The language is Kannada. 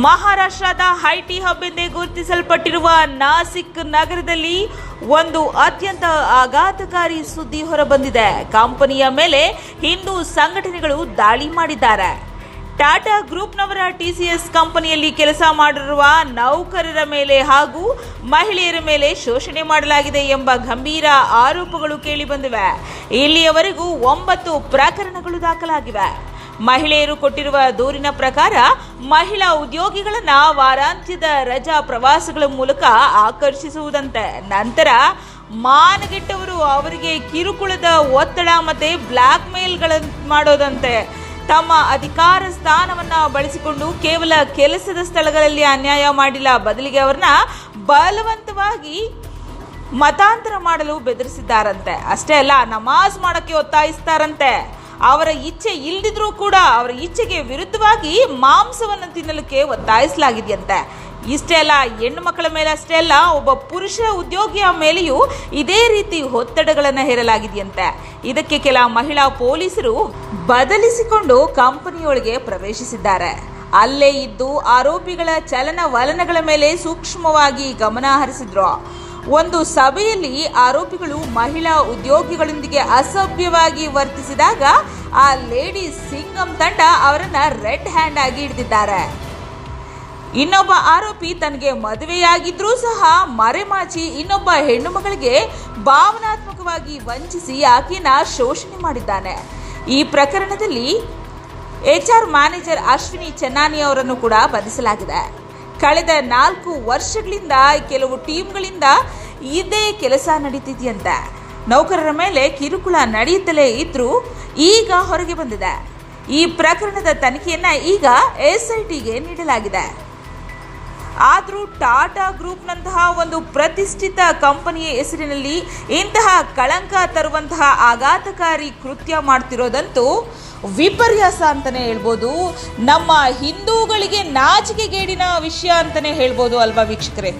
ಮಹಾರಾಷ್ಟ್ರದ ಐಟಿ ಹಬ್ ಎಂದೇ ಗುರುತಿಸಲ್ಪಟ್ಟಿರುವ ನಾಸಿಕ್ ನಗರದಲ್ಲಿ ಒಂದು ಅತ್ಯಂತ ಆಘಾತಕಾರಿ ಸುದ್ದಿ ಹೊರಬಂದಿದೆ. ಕಂಪನಿಯ ಮೇಲೆ ಹಿಂದೂ ಸಂಘಟನೆಗಳು ದಾಳಿ ಮಾಡಿದ್ದಾರೆ. ಟಾಟಾ ಗ್ರೂಪ್ನವರ ಟಿಸಿಎಸ್ ಕಂಪನಿಯಲ್ಲಿ ಕೆಲಸ ಮಾಡಿರುವ ನೌಕರರ ಮೇಲೆ ಹಾಗೂ ಮಹಿಳೆಯರ ಮೇಲೆ ಶೋಷಣೆ ಮಾಡಲಾಗಿದೆ ಎಂಬ ಗಂಭೀರ ಆರೋಪಗಳು ಕೇಳಿಬಂದಿವೆ. ಇಲ್ಲಿಯವರೆಗೂ 9 ಪ್ರಕರಣಗಳು ದಾಖಲಾಗಿವೆ. ಮಹಿಳೆಯರು ಕೊಟ್ಟಿರುವ ದೂರಿನ ಪ್ರಕಾರ ಮಹಿಳಾ ಉದ್ಯೋಗಿಗಳನ್ನ ವಾರಾಂತ್ಯದ ರಜಾ ಪ್ರವಾಸಗಳ ಮೂಲಕ ಆಕರ್ಷಿಸುವುದಂತೆ, ನಂತರ ಮಾನಗೆಟ್ಟವರು ಅವರಿಗೆ ಕಿರುಕುಳದ ಒತ್ತಡ ಮತ್ತೆ ಬ್ಲ್ಯಾಕ್ ಮೇಲ್ಗಳನ್ನು ಮಾಡೋದಂತೆ. ತಮ್ಮ ಅಧಿಕಾರ ಸ್ಥಾನವನ್ನ ಬಳಸಿಕೊಂಡು ಕೇವಲ ಕೆಲಸದ ಸ್ಥಳಗಳಲ್ಲಿ ಅನ್ಯಾಯ ಮಾಡಿಲ್ಲ, ಬದಲಿಗೆ ಅವರನ್ನ ಬಲವಂತವಾಗಿ ಮತಾಂತರ ಮಾಡಲು ಬೆದರಿಸಿದ್ದಾರಂತೆ. ಅಷ್ಟೇ ಅಲ್ಲ, ನಮಾಜ್ ಮಾಡಕ್ಕೆ ಒತ್ತಾಯಿಸ್ತಾರಂತೆ. ಅವರ ಇಚ್ಛೆ ಇಲ್ಲದಿದ್ರೂ ಕೂಡ ಅವರ ಇಚ್ಛೆಗೆ ವಿರುದ್ಧವಾಗಿ ಮಾಂಸವನ್ನು ತಿನ್ನಲಿಕ್ಕೆ ಒತ್ತಾಯಿಸಲಾಗಿದೆಯಂತೆ. ಇಷ್ಟೇ ಅಲ್ಲ, ಹೆಣ್ಣು ಮಕ್ಕಳ ಮೇಲೆ ಅಷ್ಟೇ ಅಲ್ಲ, ಒಬ್ಬ ಪುರುಷ ಉದ್ಯೋಗಿಯ ಮೇಲೆಯೂ ಇದೇ ರೀತಿ ಒತ್ತಡಗಳನ್ನು ಹೇರಲಾಗಿದೆಯಂತೆ. ಇದಕ್ಕೆ ಕೆಲ ಮಹಿಳಾ ಪೊಲೀಸರು ಬದಲಿಸಿಕೊಂಡು ಕಂಪನಿಯೊಳಗೆ ಪ್ರವೇಶಿಸಿದ್ದಾರೆ. ಅಲ್ಲೇ ಇದ್ದು ಆರೋಪಿಗಳ ಚಲನವಲನಗಳ ಮೇಲೆ ಸೂಕ್ಷ್ಮವಾಗಿ ಗಮನ ಹರಿಸಿದ್ರು. ಒಂದು ಸಭೆಯಲ್ಲಿ ಆರೋಪಿಗಳು ಮಹಿಳಾ ಉದ್ಯೋಗಿಗಳೊಂದಿಗೆ ಅಸಭ್ಯವಾಗಿ ವರ್ತಿಸಿದಾಗ ಆ ಲೇಡಿ ಸಿಂಗಂ ತಂಡ ಅವರನ್ನ ರೆಡ್ ಹ್ಯಾಂಡ್ ಆಗಿ ಹಿಡಿದಿದ್ದಾರೆ. ಇನ್ನೊಬ್ಬ ಆರೋಪಿ ತನಗೆ ಮದುವೆಯಾಗಿದ್ರೂ ಸಹ ಮರೆಮಾಚಿ ಇನ್ನೊಬ್ಬ ಹೆಣ್ಣು ಮಗಳಿಗೆ ಭಾವನಾತ್ಮಕವಾಗಿ ವಂಚಿಸಿ ಆಕೆನ ಶೋಷಣೆ ಮಾಡಿದ್ದಾನೆ. ಈ ಪ್ರಕರಣದಲ್ಲಿ HR ಮ್ಯಾನೇಜರ್ ಅಶ್ವಿನಿ ಚೆನ್ನಾನಿ ಅವರನ್ನು ಕೂಡ ಬಂಧಿಸಲಾಗಿದೆ. ಕಳೆದ 4 ವರ್ಷಗಳಿಂದ ಕೆಲವು ಟೀಮ್ಗಳಿಂದ ಇದೇ ಕೆಲಸ ನಡೀತಿದೆಯಂತೆ. ನೌಕರರ ಮೇಲೆ ಕಿರುಕುಳ ನಡೆಯುತ್ತಲೇ ಇದ್ರೂ ಈಗ ಹೊರಗೆ ಬಂದಿದೆ. ಈ ಪ್ರಕರಣದ ತನಿಖೆಯನ್ನ ಈಗ SITಗೆ ನೀಡಲಾಗಿದೆ. ಆದರೂ ಟಾಟಾ ಗ್ರೂಪ್ನಂತಹ ಒಂದು ಪ್ರತಿಷ್ಠಿತ ಕಂಪನಿಯ ಹೆಸರಿನಲ್ಲಿ ಇಂತಹ ಕಳಂಕ ತರುವಂತಹ ಆಘಾತಕಾರಿ ಕೃತ್ಯ ಮಾಡ್ತಿರೋದಂತೂ ವಿಪರ್ಯಾಸ ಅಂತಲೇ ಹೇಳ್ಬೋದು. ನಮ್ಮ ಹಿಂದೂಗಳಿಗೆ ನಾಚಿಕೆಗೇಡಿನ ವಿಷಯ ಅಂತಲೇ ಹೇಳ್ಬೋದು ಅಲ್ವಾ ವೀಕ್ಷಕರೇ?